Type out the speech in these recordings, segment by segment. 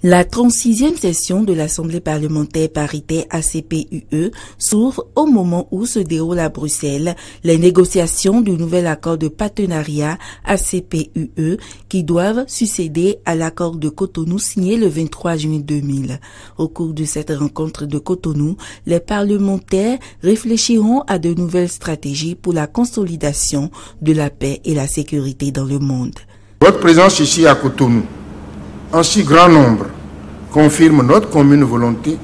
La 36e session de l'Assemblée parlementaire paritaire ACP-UE s'ouvre au moment où se déroulent à Bruxelles les négociations du nouvel accord de partenariat ACP-UE qui doivent succéder à l'accord de Cotonou signé le 23 juin 2000. Au cours de cette rencontre de Cotonou, les parlementaires réfléchiront à de nouvelles stratégies pour la consolidation de la paix et la sécurité dans le monde. Votre présence ici à Cotonou, en si grand nombre, confirme notre commune volonté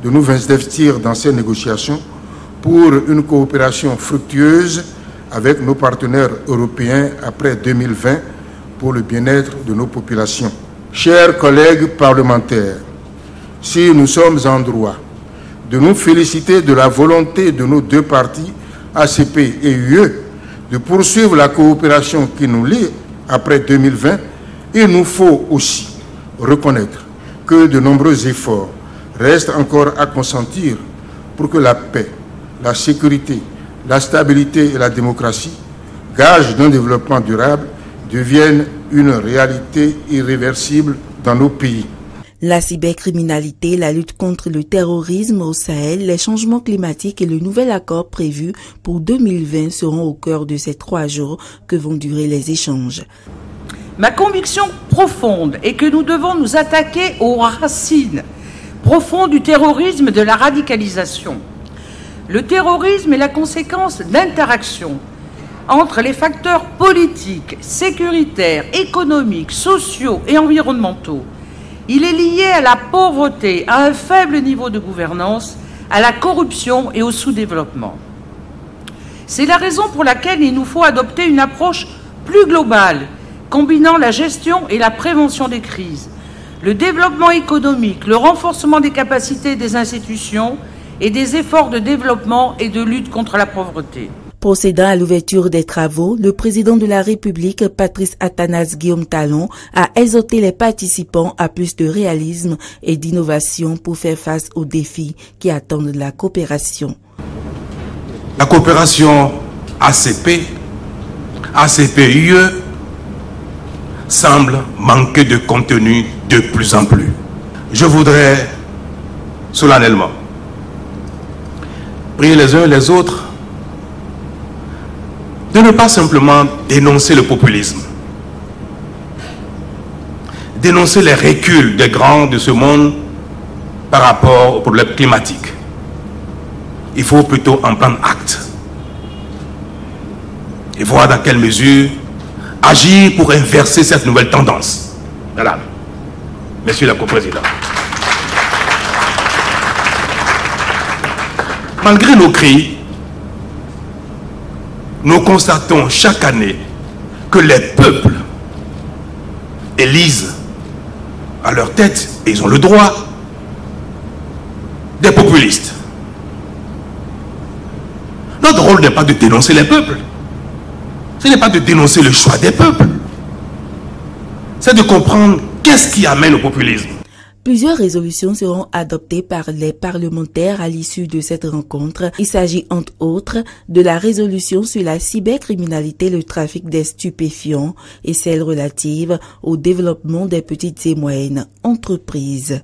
de nous investir dans ces négociations pour une coopération fructueuse avec nos partenaires européens après 2020 pour le bien-être de nos populations. Chers collègues parlementaires, si nous sommes en droit de nous féliciter de la volonté de nos deux parties, ACP et UE, de poursuivre la coopération qui nous lie après 2020, il nous faut aussi reconnaître que de nombreux efforts restent encore à consentir pour que la paix, la sécurité, la stabilité et la démocratie, gage d'un développement durable, deviennent une réalité irréversible dans nos pays. La cybercriminalité, la lutte contre le terrorisme au Sahel, les changements climatiques et le nouvel accord prévu pour 2020 seront au cœur de ces 3 jours que vont durer les échanges. Ma conviction profonde est que nous devons nous attaquer aux racines profondes du terrorisme et de la radicalisation. Le terrorisme est la conséquence d'interactions entre les facteurs politiques, sécuritaires, économiques, sociaux et environnementaux. Il est lié à la pauvreté, à un faible niveau de gouvernance, à la corruption et au sous-développement. C'est la raison pour laquelle il nous faut adopter une approche plus globale, combinant la gestion et la prévention des crises, le développement économique, le renforcement des capacités des institutions et des efforts de développement et de lutte contre la pauvreté. Procédant à l'ouverture des travaux, le président de la République, Patrice Athanase Guillaume Talon, a exhorté les participants à plus de réalisme et d'innovation pour faire face aux défis qui attendent la coopération. La coopération ACP-UE semble manquer de contenu de plus en plus. Je voudrais solennellement prier les uns et les autres de ne pas simplement dénoncer le populisme, dénoncer les reculs des grands de ce monde par rapport aux problèmes climatiques. Il faut plutôt en prendre acte et voir dans quelle mesure agir pour inverser cette nouvelle tendance. Madame, Monsieur le Co-président. Malgré nos cris, nous constatons chaque année que les peuples élisent à leur tête, et ils ont le droit, des populistes. Notre rôle n'est pas de dénoncer les peuples. Ce n'est pas de dénoncer le choix des peuples. C'est de comprendre qu'est-ce qui amène au populisme. Plusieurs résolutions seront adoptées par les parlementaires à l'issue de cette rencontre. Il s'agit entre autres de la résolution sur la cybercriminalité, le trafic des stupéfiants et celle relative au développement des petites et moyennes entreprises.